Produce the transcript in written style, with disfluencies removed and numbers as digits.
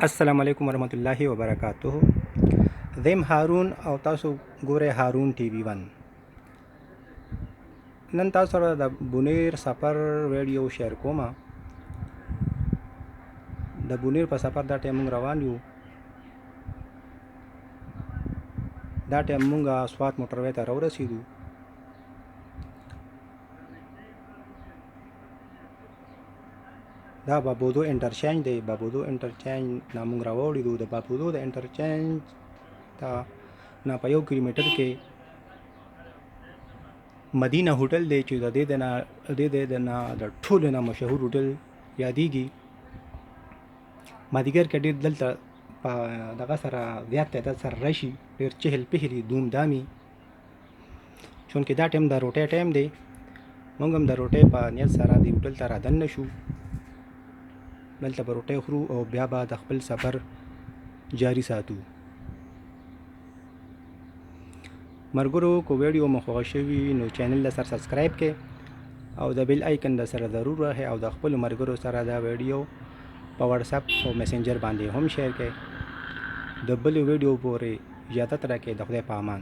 السلام علیکم ورحمۃ اللہ وبرکاتہ. زم هارون او تاسو ګوره هارون ټي وي 1. نن تاسو سره د بونیر سفر ویډیو شیر کوم. د بونیر په سفر دا ټیم موږ روان یو. دا ټیم موږ سوات موټروي ته راورسېدو. دا بابودو انټرچینج دی. بابودو انټرچینج نه موږ راوړېدو. د بابودو د انټرچینج ته نه په 1 کیلومتر کې مدینه هوټل دی چې د دې نه د ټولو نه مشهور هوټل یادېږي. مازدیګر کې ډېر دلته په دغه سره زیات تعداد سره راشي، ډېر چهل پهلي دوم دامي، چونکې دا ټیم د روټۍ ټیم دی. موږ هم د روټۍ په نیت سره د هوټل ته رادننه شو. دلته به روټۍ خورو او بیا به د خپل سفر جاري ساتو. مرګرو کو ویډیو مو خوښ شوي نو چینل له سره سبسکرایب کړئ او د بیل آیکن د سره ضرور راهي او د خپل مرګرو سره دا ویډیو په واتس اپ او میسنجر باندې هم شیر کړئ. د بل ویډیو پورې اجازه راکړئ. د خدای په امان.